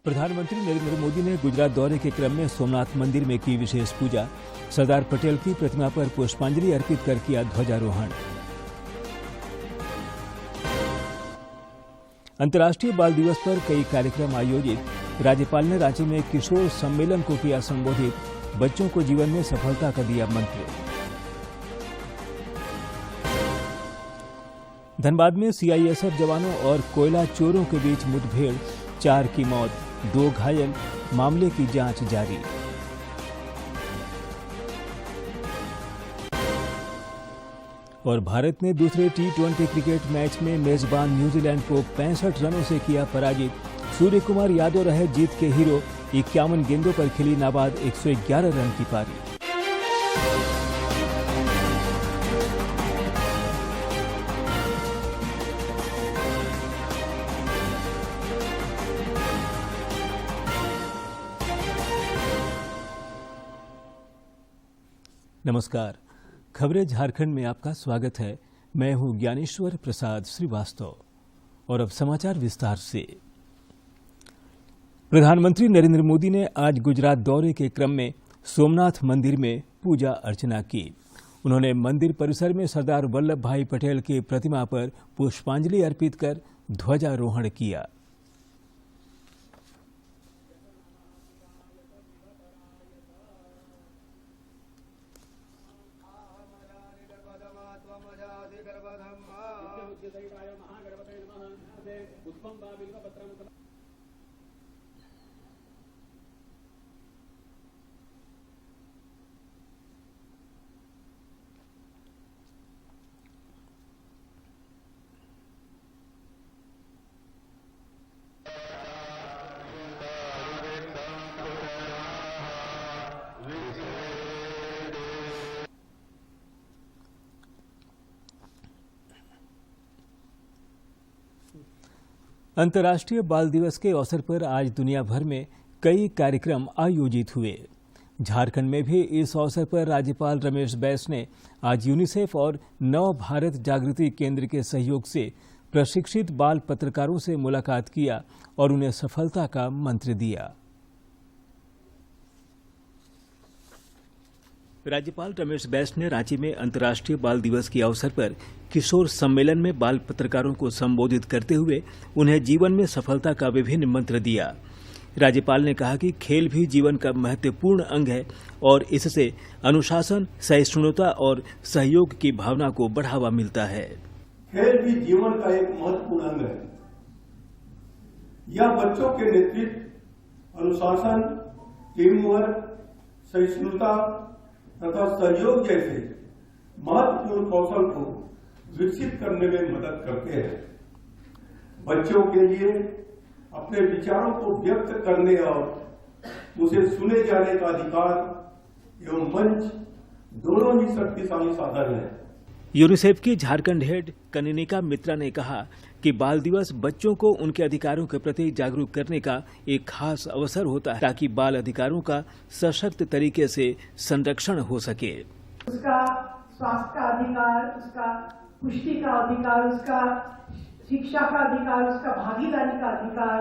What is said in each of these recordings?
प्रधानमंत्री नरेंद्र मोदी ने गुजरात दौरे के क्रम में सोमनाथ मंदिर में की विशेष पूजा। सरदार पटेल की प्रतिमा पर पुष्पांजलि अर्पित कर किया ध्वजारोहण। अंतर्राष्ट्रीय बाल दिवस पर कई कार्यक्रम आयोजित। राज्यपाल ने रांची में किशोर सम्मेलन को किया संबोधित। बच्चों को जीवन में सफलता का दिया मंत्र। धनबाद में सीआईएसएफ जवानों और कोयला चोरों के बीच मुठभेड़, 4 की मौत, 2 घायल, मामले की जांच जारी। और भारत ने दूसरे टी20 क्रिकेट मैच में मेजबान न्यूजीलैंड को 65 रनों से किया पराजित। सूर्य कुमार यादव रहे जीत के हीरो। 51 गेंदों पर खेली नाबाद 111 रन की पारी। नमस्कार, खबरें झारखंड में आपका स्वागत है। मैं हूं ज्ञानेश्वर प्रसाद श्रीवास्तव और अब समाचार विस्तार से। प्रधानमंत्री नरेंद्र मोदी ने आज गुजरात दौरे के क्रम में सोमनाथ मंदिर में पूजा अर्चना की। उन्होंने मंदिर परिसर में सरदार वल्लभ भाई पटेल की प्रतिमा पर पुष्पांजलि अर्पित कर ध्वजारोहण किया। अंतर्राष्ट्रीय बाल दिवस के अवसर पर आज दुनिया भर में कई कार्यक्रम आयोजित हुए। झारखंड में भी इस अवसर पर राज्यपाल रमेश बैस ने आज यूनिसेफ और नव भारत जागृति केंद्र के सहयोग से प्रशिक्षित बाल पत्रकारों से मुलाकात किया और उन्हें सफलता का मंत्र दिया। राज्यपाल रमेश बैस ने रांची में अंतर्राष्ट्रीय बाल दिवस के अवसर पर किशोर सम्मेलन में बाल पत्रकारों को संबोधित करते हुए उन्हें जीवन में सफलता का विभिन्न मंत्र दिया। राज्यपाल ने कहा कि खेल भी जीवन का महत्वपूर्ण अंग है और इससे अनुशासन, सहिष्णुता और सहयोग की भावना को बढ़ावा मिलता है। खेल भी जीवन का एक महत्वपूर्ण अंग है। यह बच्चों के नेतृत्व, अनुशासन, टीम वर्क, सहिष्णुता तथा सहयोग जैसे महत्वपूर्ण कौशल को विकसित करने में मदद करते हैं। बच्चों के लिए अपने विचारों को व्यक्त करने और उसे सुने जाने का अधिकार एवं मंच दोनों ही शक्तिशाली साधन है। यूनिसेफ की झारखंड हेड कनिनिका मित्रा ने कहा कि बाल दिवस बच्चों को उनके अधिकारों के प्रति जागरूक करने का एक खास अवसर होता है ताकि बाल अधिकारों का सशक्त तरीके से संरक्षण हो सके। उसका स्वास्थ्य का अधिकार, उसका पुष्टि का अधिकार, उसका शिक्षा का अधिकार, उसका भागीदारी का अधिकार,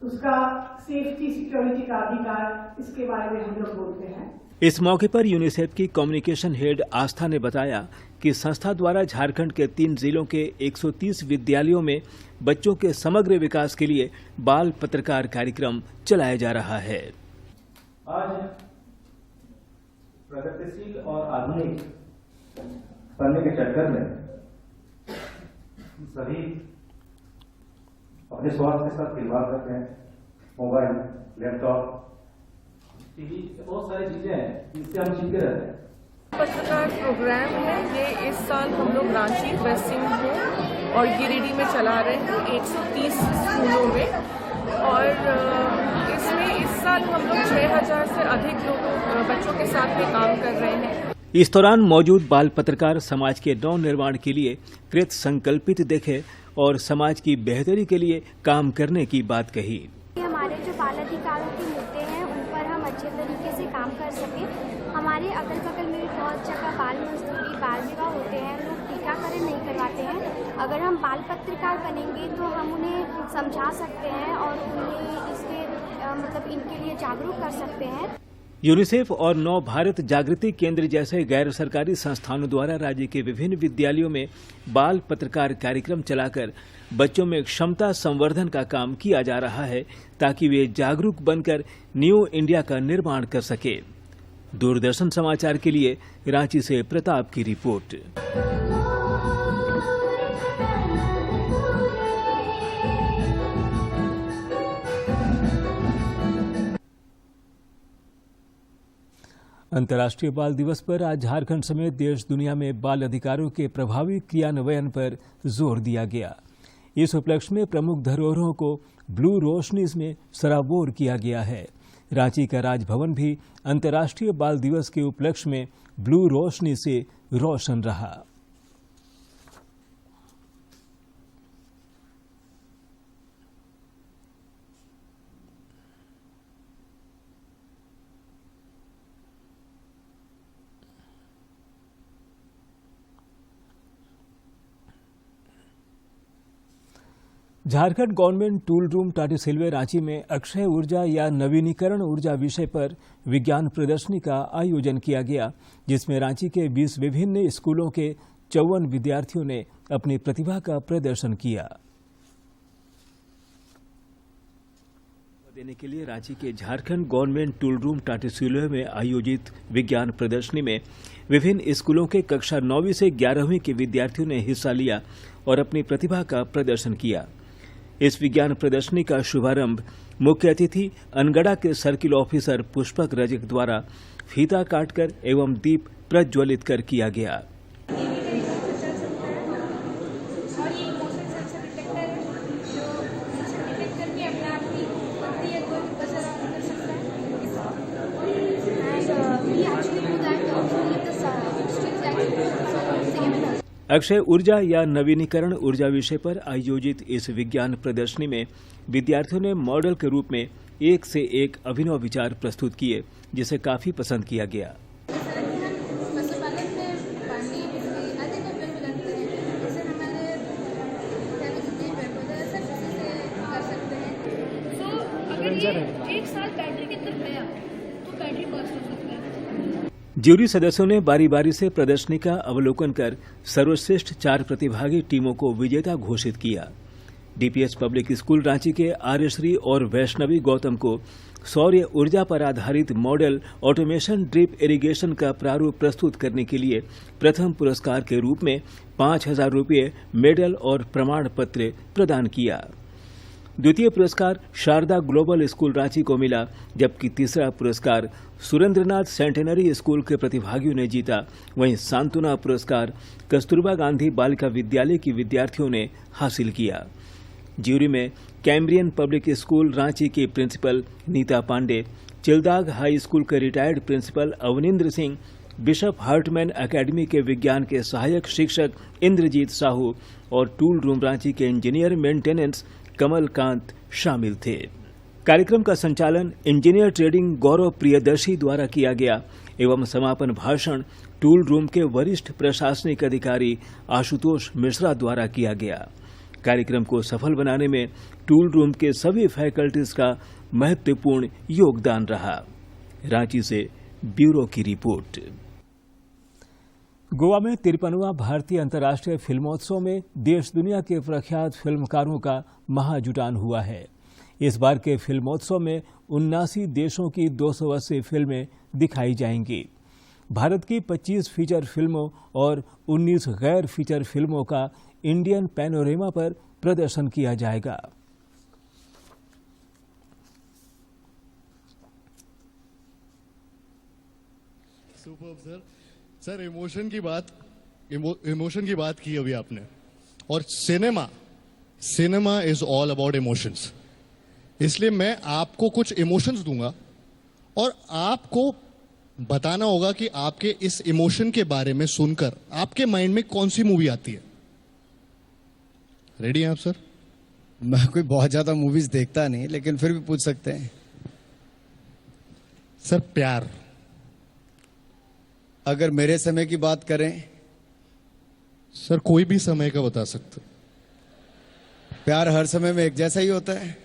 उसका सेफ्टी सिक्योरिटी का अधिकार, इसके बारे में हम लोग बोलते हैं। इस मौके पर यूनिसेफ की कम्युनिकेशन हेड आस्था ने बताया कि संस्था द्वारा झारखंड के 3 जिलों के 130 विद्यालयों में बच्चों के समग्र विकास के लिए बाल पत्रकार कार्यक्रम चलाया जा रहा है। आज प्रगतिशील और आधुनिक बनने के चक्कर में सभी अपने स्वास्थ्य के साथ खिलवाड़ करते हैं। मोबाइल, लैपटॉप, टीवी, बहुत सारी चीजें हैं जिससे हम सीखते रहते हैं। पत्रकार प्रोग्राम है ये, इस साल हम लोग रांची, वेस्ट सिंहभूम और गिरिडीह में चला रहे हैं 130 स्कूलों में। और इसमें इस साल हम लोग 6000 से अधिक बच्चों के साथ में काम कर रहे हैं। इस दौरान मौजूद बाल पत्रकार समाज के नव निर्माण के लिए कृत संकल्पित दिखे और समाज की बेहतरी के लिए काम करने की बात कही। हमारे जो बाल अधिकारों के मुद्दे हैं उन पर हम अच्छे तरीके से काम कर सकें। हमारे अगल बगल में भी बहुत जगह बाल मजदूरी, बाल विवाह होते हैं, लोग टीकाकरण नहीं करवाते हैं। अगर हम बाल पत्रकार बनेंगे तो हम उन्हें समझा सकते हैं और उन्हें इसके मतलब इनके लिए जागरूक कर सकते हैं। यूनिसेफ और नव भारत जागृति केंद्र जैसे गैर सरकारी संस्थानों द्वारा राज्य के विभिन्न विद्यालयों में बाल पत्रकार कार्यक्रम चलाकर बच्चों में क्षमता संवर्धन का काम किया जा रहा है ताकि वे जागरूक बनकर न्यू इंडिया का निर्माण कर सके। दूरदर्शन समाचार के लिए रांची से प्रताप की रिपोर्ट। अंतर्राष्ट्रीय बाल दिवस पर आज झारखंड समेत देश दुनिया में बाल अधिकारों के प्रभावी क्रियान्वयन पर जोर दिया गया। इस उपलक्ष्य में प्रमुख धरोहरों को ब्लू रोशनी में सराबोर किया गया है। रांची का राजभवन भी अंतर्राष्ट्रीय बाल दिवस के उपलक्ष्य में ब्लू रोशनी से रोशन रहा। Jharkhand government tool room Tatisilwai Ranchi में अक्षय ऊर्जा या नवीनीकरण ऊर्जा विषय पर विज्ञान प्रदर्शनी का आयोजन किया गया, जिसमें रांची के 20 विभिन्न स्कूलों के 54 विद्यार्थियों ने अपनी प्रतिभा का प्रदर्शन किया। देने के लिए रांची के Jharkhand government tool room Tatisilwai में आयोजित विज्ञान प्रदर्शनी में विभिन्न स्कूलों के कक्षा 9वीं से 11वीं के विद्यार्थियों ने हिस्सा लिया और अपनी प्रतिभा का प्रदर्शन किया। इस विज्ञान प्रदर्शनी का शुभारंभ मुख्य अतिथि अनगढ़ा के सर्किल ऑफिसर पुष्पक रजक द्वारा फीता काटकर एवं दीप प्रज्वलित कर किया गया। अक्षय ऊर्जा या नवीनीकरण ऊर्जा विषय पर आयोजित इस विज्ञान प्रदर्शनी में विद्यार्थियों ने मॉडल के रूप में एक से एक अभिनव विचार प्रस्तुत किए, जिसे काफी पसंद किया गया। एक साल बैटरी के अंदर गया तो बैटरी कॉस्ट हो सकता है। ज्यूरी सदस्यों ने बारी बारी से प्रदर्शनी का अवलोकन कर सर्वश्रेष्ठ 4 प्रतिभागी टीमों को विजेता घोषित किया। डीपीएस पब्लिक स्कूल रांची के आर्यश्री और वैष्णवी गौतम को सौर्य ऊर्जा पर आधारित मॉडल ऑटोमेशन ड्रिप इरिगेशन का प्रारूप प्रस्तुत करने के लिए प्रथम पुरस्कार के रूप में 5,000 रुपये मेडल और प्रमाण पत्र प्रदान किया। द्वितीय पुरस्कार शारदा ग्लोबल स्कूल रांची को मिला, जबकि तीसरा पुरस्कार सुरेंद्रनाथ सेंटेनरी स्कूल के प्रतिभागियों ने जीता। वहीं सांत्वना पुरस्कार कस्तूरबा गांधी बालिका विद्यालय की विद्यार्थियों ने हासिल किया। ज्यूरी में कैम्ब्रियन पब्लिक स्कूल रांची की principal Nita Pande, Childag high school के retired principal Avnindra Singh, bishop Hartmann academy के विज्ञान के सहायक शिक्षक इंद्रजीत साहू और टूल रूम रांची के इंजीनियर मेंटेनेंस कमलकांत शामिल थे। कार्यक्रम का संचालन इंजीनियर ट्रेडिंग गौरव प्रियदर्शी द्वारा किया गया एवं समापन भाषण टूल रूम के वरिष्ठ प्रशासनिक अधिकारी आशुतोष मिश्रा द्वारा किया गया। कार्यक्रम को सफल बनाने में टूल रूम के सभी फैकल्टीज का महत्वपूर्ण योगदान रहा। रांची से ब्यूरो की रिपोर्ट। गोवा में 53वां भारतीय अंतर्राष्ट्रीय फिल्मोत्सव में देश दुनिया के प्रख्यात फिल्मकारों का महाजुटान हुआ है। इस बार के फिल्मोत्सव में 79 देशों की 280 फिल्में दिखाई जाएंगी। भारत की 25 फीचर फिल्मों और 19 गैर फीचर फिल्मों का इंडियन पैनोरेमा पर प्रदर्शन किया जाएगा। सुपर्ब सर, इमोशन की बात की अभी आपने, और cinema is all about emotions. इसलिए मैं आपको कुछ इमोशंस दूंगा और आपको बताना होगा कि आपके इस इमोशन के बारे में सुनकर आपके माइंड में कौन सी मूवी आती है। रेडी हैं आप सर? मैं कोई बहुत ज्यादा मूवीज देखता नहीं, लेकिन फिर भी पूछ सकते हैं। सर प्यार। अगर मेरे समय की बात करें, सर कोई भी समय का बता सकते। प्यार हर समय में एक जैसा ही होता है।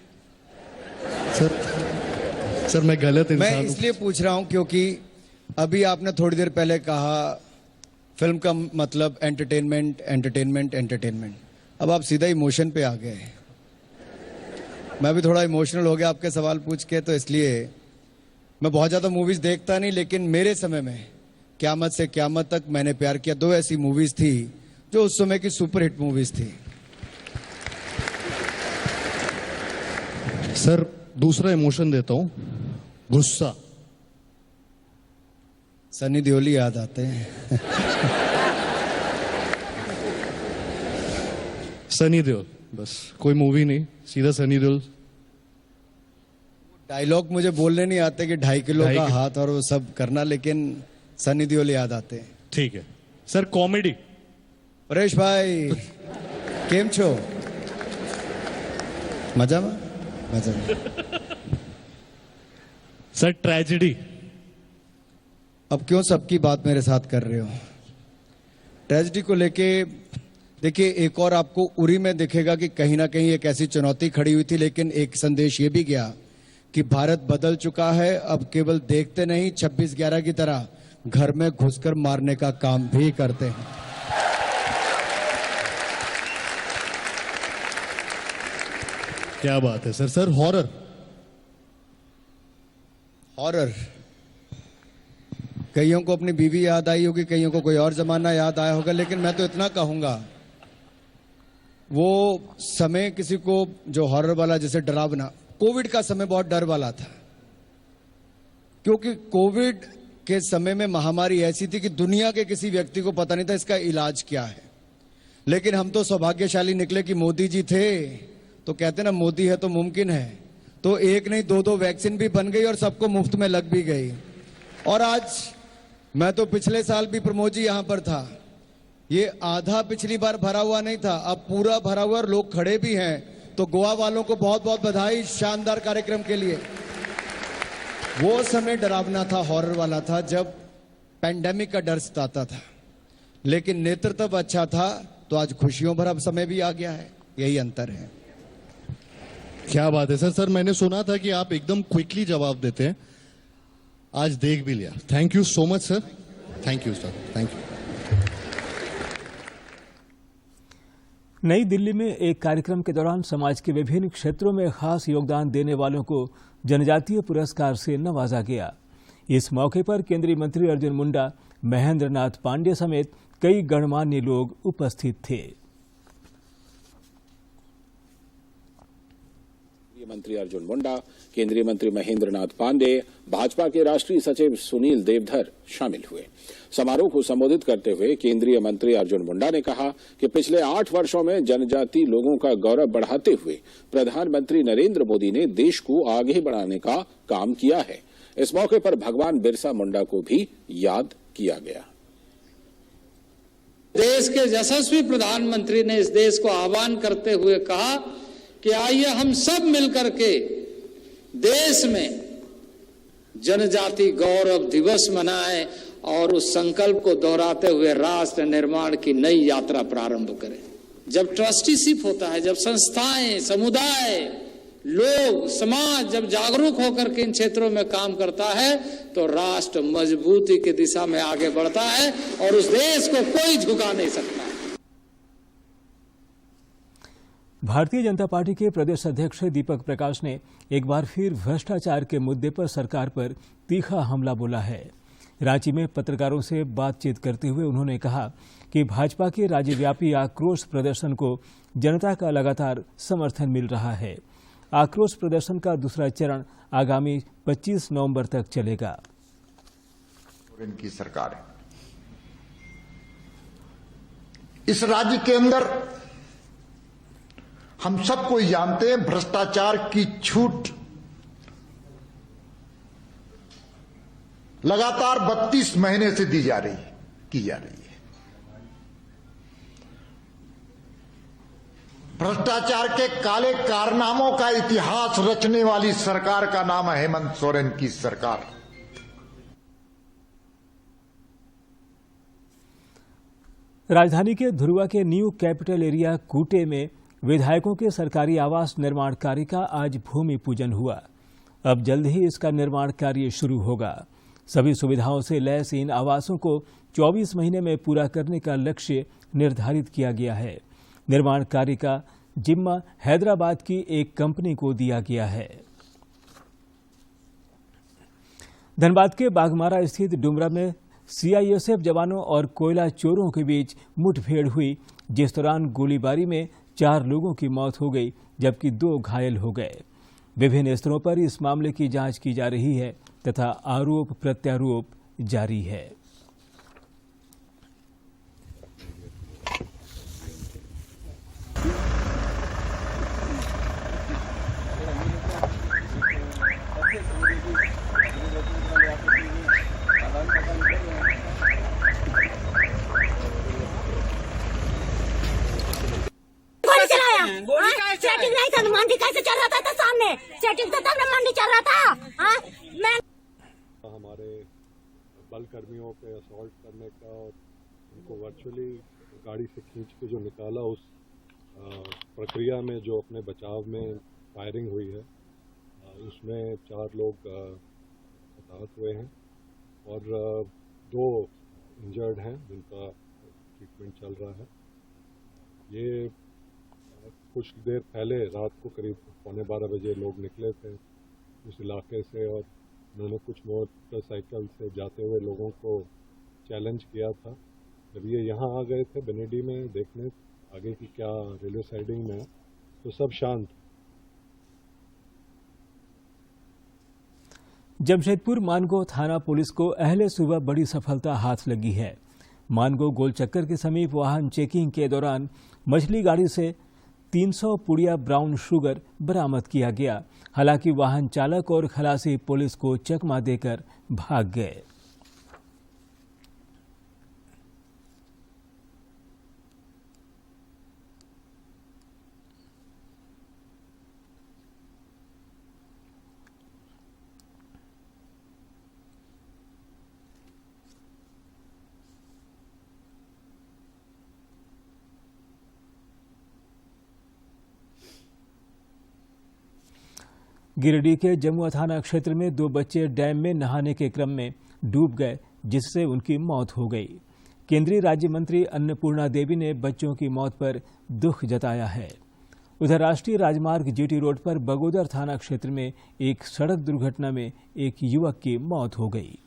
सर मैं गलत इंसान मैं इसलिए पूछ रहा हूं क्योंकि अभी आपने थोड़ी देर पहले कहा फिल्म का मतलब एंटरटेनमेंट एंटरटेनमेंट एंटरटेनमेंट। अब आप सीधा इमोशन पे आ गए। मैं भी थोड़ा इमोशनल हो गया आपके सवाल पूछ के, तो इसलिए मैं बहुत ज्यादा मूवीज देखता नहीं, लेकिन मेरे समय में क़यामत से क़यामत तक मैंने प्यार किया 2 ऐसी मूवीज थी जो उस समय की सुपरहिट मूवीज थी। सर दूसरा इमोशन देता हूं, गुस्सा। सनी देओल याद आते हैं। सनी देओल, बस कोई मूवी नहीं, सीधा सनी देओल। डायलॉग मुझे बोलने नहीं आते कि 2.5 किलो का हाथ और वो सब करना, लेकिन सनी देओल याद आते हैं। ठीक है सर। कॉमेडी। परेश भाई केम छो? मजा में मजा में। Sir tragedy. अब क्यों सबकी बात मेरे साथ कर रहे हो? ट्रेजेडी को लेके देखिए, एक और आपको उरी में दिखेगा कि कहीं ना कहीं एक ऐसी चुनौती खड़ी हुई थी, लेकिन एक संदेश ये भी गया कि भारत बदल चुका है। अब केवल देखते नहीं, 26/11 की तरह घर में घुसकर मारने का काम भी करते हैं। क्या बात है सर। Sir horror. हॉरर कईयों को अपनी बीवी याद आई होगी, कईयों को कोई और जमाना याद आया होगा, लेकिन मैं तो इतना कहूंगा, वो समय किसी को जो हॉरर वाला, जैसे डरावना, कोविड का समय बहुत डर वाला था, क्योंकि कोविड के समय में महामारी ऐसी थी कि दुनिया के किसी व्यक्ति को पता नहीं था इसका इलाज क्या है। लेकिन हम तो सौभाग्यशाली निकले कि मोदी जी थे, तो कहते ना मोदी है तो मुमकिन है, तो 1 नहीं 2 वैक्सीन भी बन गई और सबको मुफ्त में लग भी गई। और आज मैं तो पिछले साल भी प्रमोद जी यहां पर था, ये आधा पिछली बार भरा हुआ नहीं था, अब पूरा भरा हुआ और लोग खड़े भी हैं। तो गोवा वालों को बहुत बहुत बधाई शानदार कार्यक्रम के लिए। वो समय डरावना था, हॉरर वाला था, जब पैंडेमिक का डर सताता था, लेकिन नेतृत्व अच्छा था, तो आज खुशियों भरा समय भी आ गया है। यही अंतर है। क्या बात है सर। सर मैंने सुना था कि आप एकदम क्विकली जवाब देते हैं, आज देख भी लिया। Thank you so much sir. Thank you sir. Thank you. नई दिल्ली में एक कार्यक्रम के दौरान समाज के विभिन्न क्षेत्रों में खास योगदान देने वालों को जनजातीय पुरस्कार से नवाजा गया। इस मौके पर केंद्रीय मंत्री अर्जुन मुंडा, महेंद्र नाथ पांडे समेत कई गणमान्य लोग उपस्थित थे। मंत्री अर्जुन मुंडा, केंद्रीय मंत्री महेंद्र नाथ पांडे, भाजपा के राष्ट्रीय सचिव सुनील देवधर शामिल हुए। समारोह को संबोधित करते हुए केंद्रीय मंत्री अर्जुन मुंडा ने कहा कि पिछले 8 वर्षों में जनजाति लोगों का गौरव बढ़ाते हुए प्रधानमंत्री नरेंद्र मोदी ने देश को आगे बढ़ाने का काम किया है। इस मौके पर भगवान बिरसा मुंडा को भी याद किया गया। देश के यशस्वी प्रधानमंत्री ने इस देश को आह्वान करते हुए कहा कि आइए हम सब मिलकर के देश में जनजाति गौरव दिवस मनाएं और उस संकल्प को दोहराते हुए राष्ट्र निर्माण की नई यात्रा प्रारंभ करें। जब ट्रस्टीशिप होता है, जब संस्थाएं, समुदाय, लोग, समाज जब जागरूक होकर के इन क्षेत्रों में काम करता है, तो राष्ट्र मजबूती की दिशा में आगे बढ़ता है और उस देश को कोई झुका नहीं सकता। भारतीय जनता पार्टी के प्रदेश अध्यक्ष दीपक प्रकाश ने एक बार फिर भ्रष्टाचार के मुद्दे पर सरकार पर तीखा हमला बोला है। रांची में पत्रकारों से बातचीत करते हुए उन्होंने कहा कि भाजपा के राज्यव्यापी आक्रोश प्रदर्शन को जनता का लगातार समर्थन मिल रहा है। आक्रोश प्रदर्शन का दूसरा चरण आगामी 25 नवंबर तक चलेगा। इनकी सरकार है। इस राज्य के अंदर हम सबको जानते हैं, भ्रष्टाचार की छूट लगातार 32 महीने से की जा रही है। भ्रष्टाचार के काले कारनामों का इतिहास रचने वाली सरकार का नाम है हेमंत सोरेन की सरकार। राजधानी के धुर्वा के न्यू कैपिटल एरिया कूटे में विधायकों के सरकारी आवास निर्माण कार्य का आज भूमि पूजन हुआ। अब जल्द ही इसका निर्माण कार्य शुरू होगा। सभी सुविधाओं से लैस इन आवासों को 24 महीने में पूरा करने का लक्ष्य निर्धारित किया गया है। निर्माण कार्य का जिम्मा हैदराबाद की एक कंपनी को दिया गया है। धनबाद के बाघमारा स्थित डुमरा में सीआईएसएफ जवानों और कोयला चोरों के बीच मुठभेड़ हुई, जिस दौरान गोलीबारी में 4 लोगों की मौत हो गई जबकि 2 घायल हो गए। विभिन्न स्तरों पर इस मामले की जांच की जा रही है तथा आरोप प्रत्यारोप जारी है। सेटिंग नहीं था, मंडी कैसे चल रहा था सामने? सेटिंग था तब मंडी चल रहा था। हमारे बल कर्मियों पे असॉल्ट करने का और उनको वर्चुअली गाड़ी से खींच के जो निकाला, उस प्रक्रिया में जो अपने बचाव में फायरिंग हुई है, उसमें 4 लोग हताहत हुए हैं और 2 इंजर्ड हैं जिनका ट्रीटमेंट चल रहा है। ये कुछ देर पहले रात को करीब 11:15 बजे लोग निकले थे उस इलाके से और उन्होंने कुछ मोटरसाइकिल से जाते हुए लोगों को चैलेंज किया था। जब ये यहाँ आ गए थे बेनेडी में देखने आगे की क्या रेलवे साइडिंग में है, तो सब शांत। जमशेदपुर मानगो थाना पुलिस को अहले सुबह बड़ी सफलता हाथ लगी है। मानगो गोलचक्कर के समीप वाहन चेकिंग के दौरान मछली गाड़ी से 300 पुड़िया ब्राउन शुगर बरामद किया गया। हालांकि वाहन चालक और खलासी पुलिस को चकमा देकर भाग गए। गिरिडीह के जमुआ थाना क्षेत्र में 2 बच्चे डैम में नहाने के क्रम में डूब गए, जिससे उनकी मौत हो गई। केंद्रीय राज्य मंत्री अन्नपूर्णा देवी ने बच्चों की मौत पर दुख जताया है। उधर राष्ट्रीय राजमार्ग जीटी रोड पर बगोदर थाना क्षेत्र में एक सड़क दुर्घटना में एक युवक की मौत हो गई।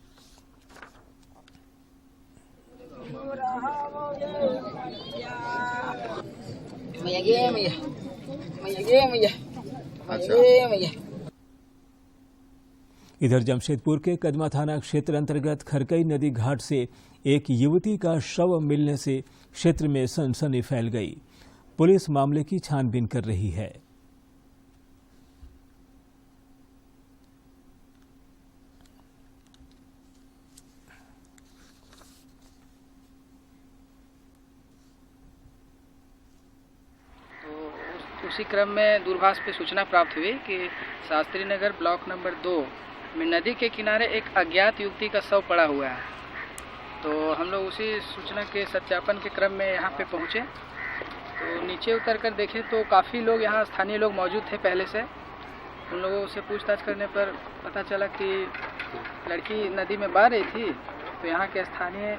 इधर जमशेदपुर के कदमा थाना क्षेत्र अंतर्गत खरकई नदी घाट से एक युवती का शव मिलने से क्षेत्र में सनसनी फैल गई। पुलिस मामले की छानबीन कर रही है। उसी क्रम में दूरभाष पे सूचना प्राप्त हुई कि शास्त्री नगर ब्लॉक नंबर 2 में नदी के किनारे एक अज्ञात युवती का शव पड़ा हुआ है। तो हम लोग उसी सूचना के सत्यापन के क्रम में यहाँ पे पहुँचे, तो नीचे उतर कर देखे तो काफ़ी लोग यहाँ स्थानीय लोग मौजूद थे पहले से। उन लोगों से पूछताछ करने पर पता चला कि लड़की नदी में बह रही थी, तो यहाँ के स्थानीय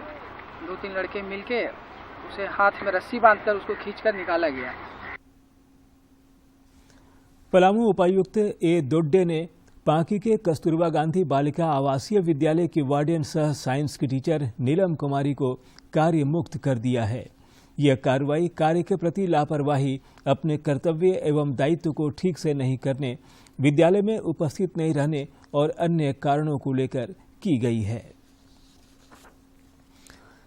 2-3 लड़के मिलके उसे हाथ में रस्सी बांधकर उसको खींचकर निकाला गया। पलामू उपायुक्त ए दोड्डे ने पांकी के कस्तूरबा गांधी बालिका आवासीय विद्यालय की वार्डन सह साइंस की टीचर नीलम कुमारी को कार्य मुक्त कर दिया है। यह कार्रवाई कार्य के प्रति लापरवाही, अपने कर्तव्य एवं दायित्व को ठीक से नहीं करने, विद्यालय में उपस्थित नहीं रहने और अन्य कारणों को लेकर की गई है।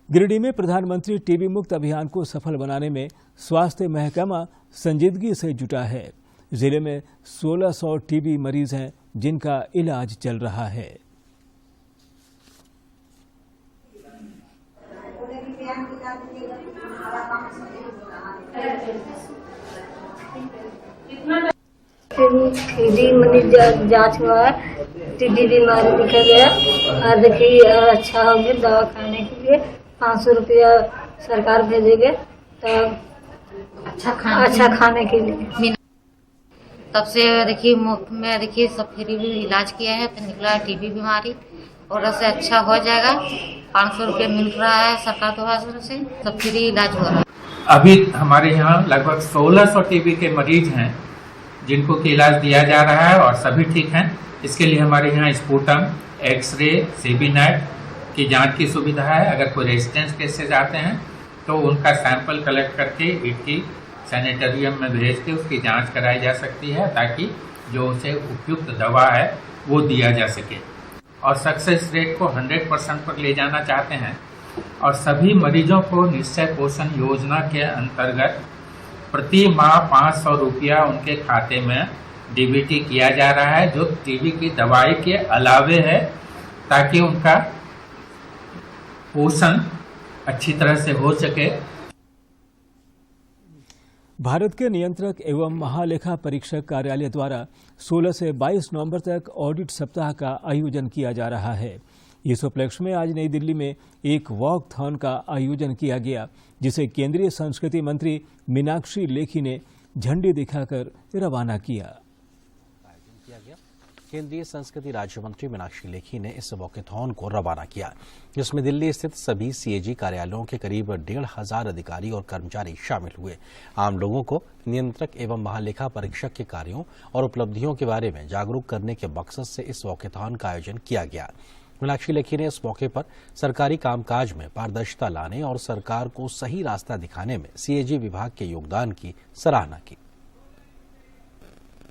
गिरिडीह में प्रधानमंत्री टीबी मुक्त अभियान को सफल बनाने में स्वास्थ्य महकमा संजीदगी से जुटा है। जिले में 1600 टीबी मरीज हैं जिनका इलाज चल रहा है। फ्री मनी जांच हुआ है, टीबी बीमारी दिखा गया और देखिए अच्छा हो गया। दवा खाने के लिए 500 रुपया सरकार भेजेंगे तब अच्छा खाने के लिए। तब से देखिए मुफ्त में देखिए सब फ्री भी इलाज किया है, तो निकला है टीबी बीमारी और उससे अच्छा हो जाएगा। 500 रुपये मिल रहा है सरकार द्वारा से, सब फ्री इलाज हो रहा है। अभी हमारे यहाँ लगभग 1600 टीबी के मरीज हैं जिनको कि इलाज दिया जा रहा है और सभी ठीक हैं। इसके लिए हमारे यहाँ स्पूटम, एक्सरे, सीबी-नेट की जांच की सुविधा है। अगर कोई रेजिस्टेंस केसेज आते हैं तो उनका सैंपल कलेक्ट करके ईटी सैनिटोरियम में भेज के उसकी जांच कराई जा सकती है, ताकि जो उसे उपयुक्त दवा है वो दिया जा सके। और सक्सेस रेट को 100% पर ले जाना चाहते हैं और सभी मरीजों को निश्चय पोषण योजना के अंतर्गत प्रति माह 500 रुपया उनके खाते में डीबीटी किया जा रहा है, जो टीबी की दवाई के अलावे है, ताकि उनका पोषण अच्छी तरह से हो सके। भारत के नियंत्रक एवं महालेखा परीक्षक कार्यालय द्वारा 16 से 22 नवंबर तक ऑडिट सप्ताह का आयोजन किया जा रहा है। इस उपलक्ष्य में आज नई दिल्ली में एक वॉकथॉन का आयोजन किया गया, जिसे केंद्रीय संस्कृति मंत्री मीनाक्षी लेखी ने झंडी दिखाकर रवाना किया। केंद्रीय संस्कृति राज्य मंत्री मीनाक्षी लेखी ने इस वॉकेथॉन को रवाना किया, जिसमें दिल्ली स्थित सभी सीएजी कार्यालयों के करीब 1,500 अधिकारी और कर्मचारी शामिल हुए। आम लोगों को नियंत्रक एवं महालेखा परीक्षक के कार्यों और उपलब्धियों के बारे में जागरूक करने के मकसद से इस वॉकेथॉन का आयोजन किया गया। मीनाक्षी लेखी ने इस मौके पर सरकारी कामकाज में पारदर्शिता लाने और सरकार को सही रास्ता दिखाने में सीएजी विभाग के योगदान की सराहना की।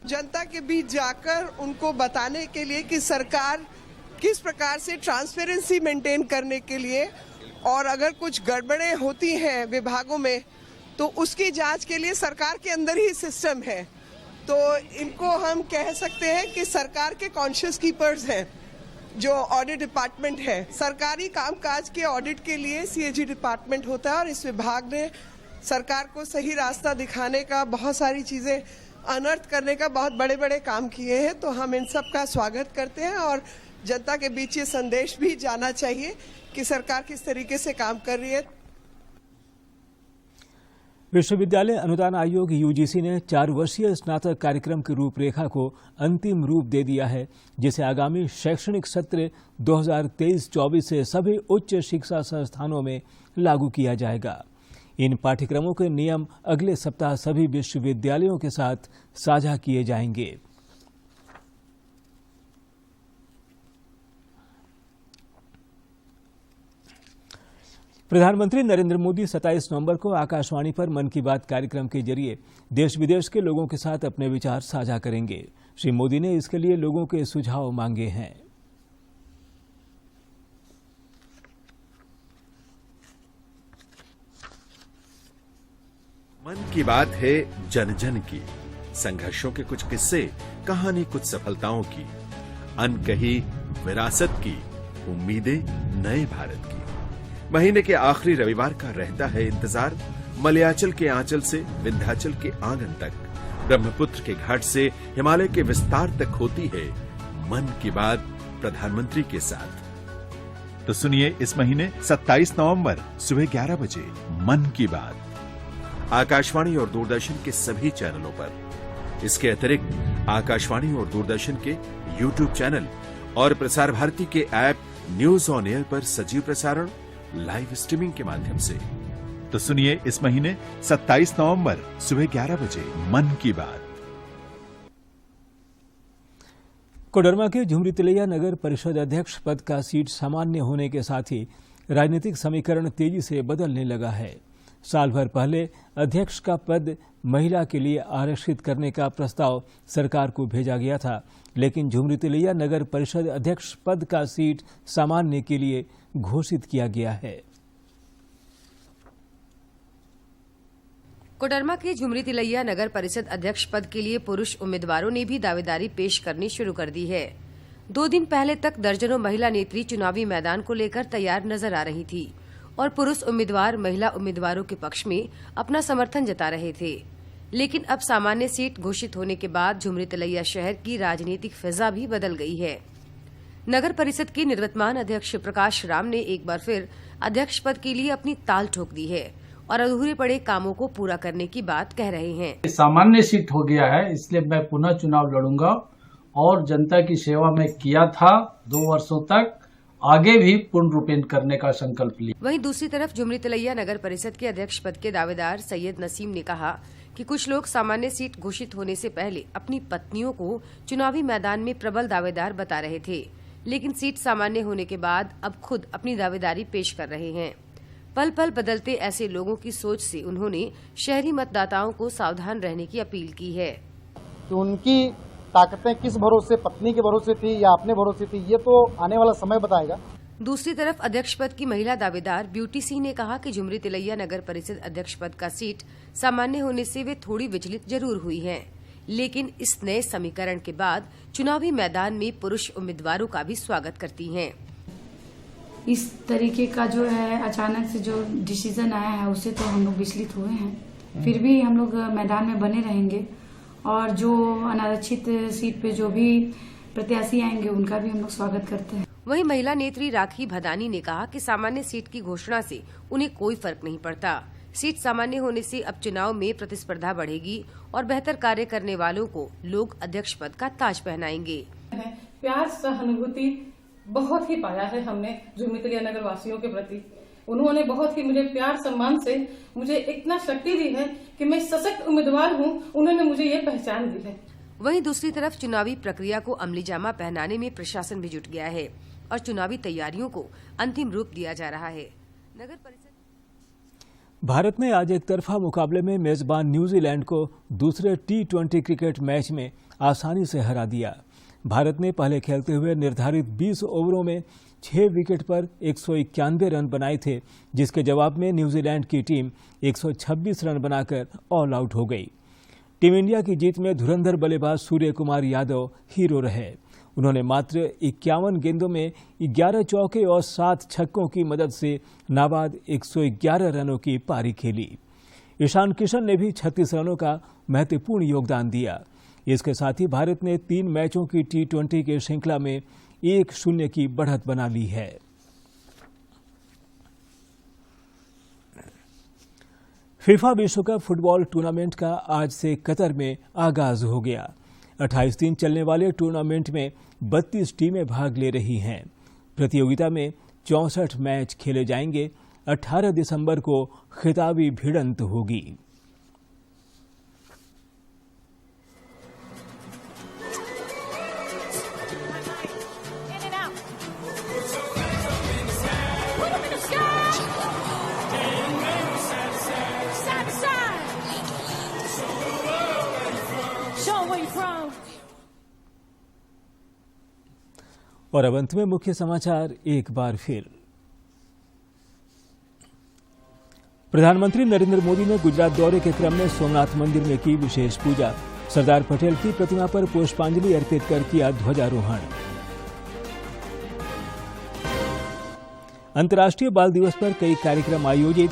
जनता के बीच जाकर उनको बताने के लिए कि सरकार किस प्रकार से ट्रांसपेरेंसी मेंटेन करने के लिए, और अगर कुछ गड़बड़ें होती हैं विभागों में तो उसकी जांच के लिए सरकार के अंदर ही सिस्टम है। तो इनको हम कह सकते हैं कि सरकार के कॉन्शियस कीपर्स हैं जो ऑडिट डिपार्टमेंट है। सरकारी कामकाज के ऑडिट के लिए सीएजी डिपार्टमेंट होता है और इस विभाग ने सरकार को सही रास्ता दिखाने का, बहुत सारी चीजें अनर्थ करने का बहुत बड़े बड़े काम किए हैं। तो हम इन सब का स्वागत करते हैं और जनता के बीच ये संदेश भी जाना चाहिए कि सरकार किस तरीके से काम कर रही है। विश्वविद्यालय अनुदान आयोग यूजीसी ने 4 वर्षीय स्नातक कार्यक्रम की रूपरेखा को अंतिम रूप दे दिया है, जिसे आगामी शैक्षणिक सत्र 2023-24 से सभी उच्च शिक्षा संस्थानों में लागू किया जाएगा। इन पाठ्यक्रमों के नियम अगले सप्ताह सभी विश्वविद्यालयों के साथ साझा किए जाएंगे। प्रधानमंत्री नरेंद्र मोदी 27 नवंबर को आकाशवाणी पर मन की बात कार्यक्रम के जरिए देश विदेश के लोगों के साथ अपने विचार साझा करेंगे। श्री मोदी ने इसके लिए लोगों के सुझाव मांगे हैं। मन की बात है जन जन की, संघर्षों के कुछ किस्से, कहानी कुछ सफलताओं की, अनकही विरासत की, उम्मीदें नए भारत की। महीने के आखिरी रविवार का रहता है इंतजार। मलयाचल के आंचल से विंध्याचल के आंगन तक, ब्रह्मपुत्र के घाट से हिमालय के विस्तार तक होती है मन की बात प्रधानमंत्री के साथ। तो सुनिए इस महीने 27 नवंबर सुबह 11 बजे मन की बात, आकाशवाणी और दूरदर्शन के सभी चैनलों पर। इसके अतिरिक्त आकाशवाणी और दूरदर्शन के YouTube चैनल और प्रसार भारती के ऐप न्यूज ऑन एयर पर सजीव प्रसारण, लाइव स्ट्रीमिंग के माध्यम से। तो सुनिए इस महीने 27 नवंबर सुबह 11 बजे मन की बात। कोडरमा के झुमरी तिलैया नगर परिषद अध्यक्ष पद का सीट सामान्य होने के साथ ही राजनीतिक समीकरण तेजी से बदलने लगा है। साल भर पहले अध्यक्ष का पद महिला के लिए आरक्षित करने का प्रस्ताव सरकार को भेजा गया था, लेकिन झुमरी तिलैया नगर परिषद अध्यक्ष पद का सीट सामान्य के लिए घोषित किया गया है। कोडरमा के झुमरी तिलैया नगर परिषद अध्यक्ष पद के लिए पुरुष उम्मीदवारों ने भी दावेदारी पेश करनी शुरू कर दी है। 2 दिन पहले तक दर्जनों महिला नेत्री चुनावी मैदान को लेकर तैयार नजर आ रही थी और पुरुष उम्मीदवार महिला उम्मीदवारों के पक्ष में अपना समर्थन जता रहे थे। लेकिन अब सामान्य सीट घोषित होने के बाद झुमरी तलैया शहर की राजनीतिक फिजा भी बदल गई है। नगर परिषद के निवर्तमान अध्यक्ष प्रकाश राम ने एक बार फिर अध्यक्ष पद के लिए अपनी ताल ठोक दी है और अधूरे पड़े कामों को पूरा करने की बात कह रहे हैं। सामान्य सीट हो गया है, इसलिए मैं पुनः चुनाव लड़ूंगा और जनता की सेवा में किया था 2 वर्षों तक, आगे भी पूर्ण रूपेण करने का संकल्प लिया। वहीं दूसरी तरफ झुमरी तलैया नगर परिषद के अध्यक्ष पद के दावेदार सैयद नसीम ने कहा कि कुछ लोग सामान्य सीट घोषित होने से पहले अपनी पत्नियों को चुनावी मैदान में प्रबल दावेदार बता रहे थे, लेकिन सीट सामान्य होने के बाद अब खुद अपनी दावेदारी पेश कर रहे हैं। पल पल बदलते ऐसे लोगों की सोच से उन्होंने शहरी मतदाताओं को सावधान रहने की अपील की है। तो उनकी ताकतें किस भरोसे, पत्नी के भरोसे थी या अपने भरोसे थी, ये तो आने वाला समय बताएगा। दूसरी तरफ अध्यक्ष पद की महिला दावेदार ब्यूटी सिंह ने कहा कि झुमरी तिलैया नगर परिषद अध्यक्ष पद का सीट सामान्य होने से वे थोड़ी विचलित जरूर हुई हैं, लेकिन इस नए समीकरण के बाद चुनावी मैदान में पुरुष उम्मीदवारों का भी स्वागत करती हैं। इस तरीके का जो है अचानक से जो डिसीजन आया है उससे तो हम लोग विचलित हुए हैं। फिर भी हम लोग मैदान में बने रहेंगे और जो अनारक्षित सीट पे जो भी प्रत्याशी आएंगे उनका भी हम लोग स्वागत करते हैं। वहीं महिला नेत्री राखी भदानी ने कहा कि सामान्य सीट की घोषणा से उन्हें कोई फर्क नहीं पड़ता। सीट सामान्य होने से अब चुनाव में प्रतिस्पर्धा बढ़ेगी और बेहतर कार्य करने वालों को लोग अध्यक्ष पद का ताज पहनाएंगे। प्यार सहानुभूति बहुत ही पाया है हमने झुमरी तलैया नगर वासियों के प्रति। उन्होंने बहुत ही मुझे प्यार सम्मान से मुझे इतना शक्ति दी है कि मैं सशक्त उम्मीदवार हूँ, उन्होंने मुझे ये पहचान दी है। वहीं दूसरी तरफ चुनावी प्रक्रिया को अमली जामा पहनाने में प्रशासन भी जुट गया है और चुनावी तैयारियों को अंतिम रूप दिया जा रहा है। नगर परिषद भारत ने आज एक तरफा मुकाबले में मेजबान न्यूजीलैंड को दूसरे T20 क्रिकेट मैच में आसानी से हरा दिया। भारत ने पहले खेलते हुए निर्धारित 20 ओवरों में 6 विकेट पर 191 रन बनाए थे, जिसके जवाब में न्यूजीलैंड की टीम 126 रन बनाकर ऑल आउट हो गई। टीम इंडिया की जीत में धुरंधर बल्लेबाज सूर्य कुमार यादव हीरो रहे। उन्होंने मात्र 51 गेंदों में 11 चौके और 7 छक्कों की मदद से नाबाद 111 रनों की पारी खेली। ईशान किशन ने भी 36 रनों का महत्वपूर्ण योगदान दिया। इसके साथ ही भारत ने 3 मैचों की T20 की श्रृंखला में 1-0 की बढ़त बना ली है। फीफा विश्व कप फुटबॉल टूर्नामेंट का आज से कतर में आगाज हो गया। 28 दिन चलने वाले टूर्नामेंट में 32 टीमें भाग ले रही हैं। प्रतियोगिता में 64 मैच खेले जाएंगे। 18 दिसंबर को खिताबी भिड़ंत होगी। और अब अंत में मुख्य समाचार एक बार फिर। प्रधानमंत्री नरेंद्र मोदी ने गुजरात दौरे के क्रम में सोमनाथ मंदिर में की विशेष पूजा। सरदार पटेल की प्रतिमा पर पुष्पांजलि अर्पित कर किया ध्वजारोहण। अंतर्राष्ट्रीय बाल दिवस पर कई कार्यक्रम आयोजित।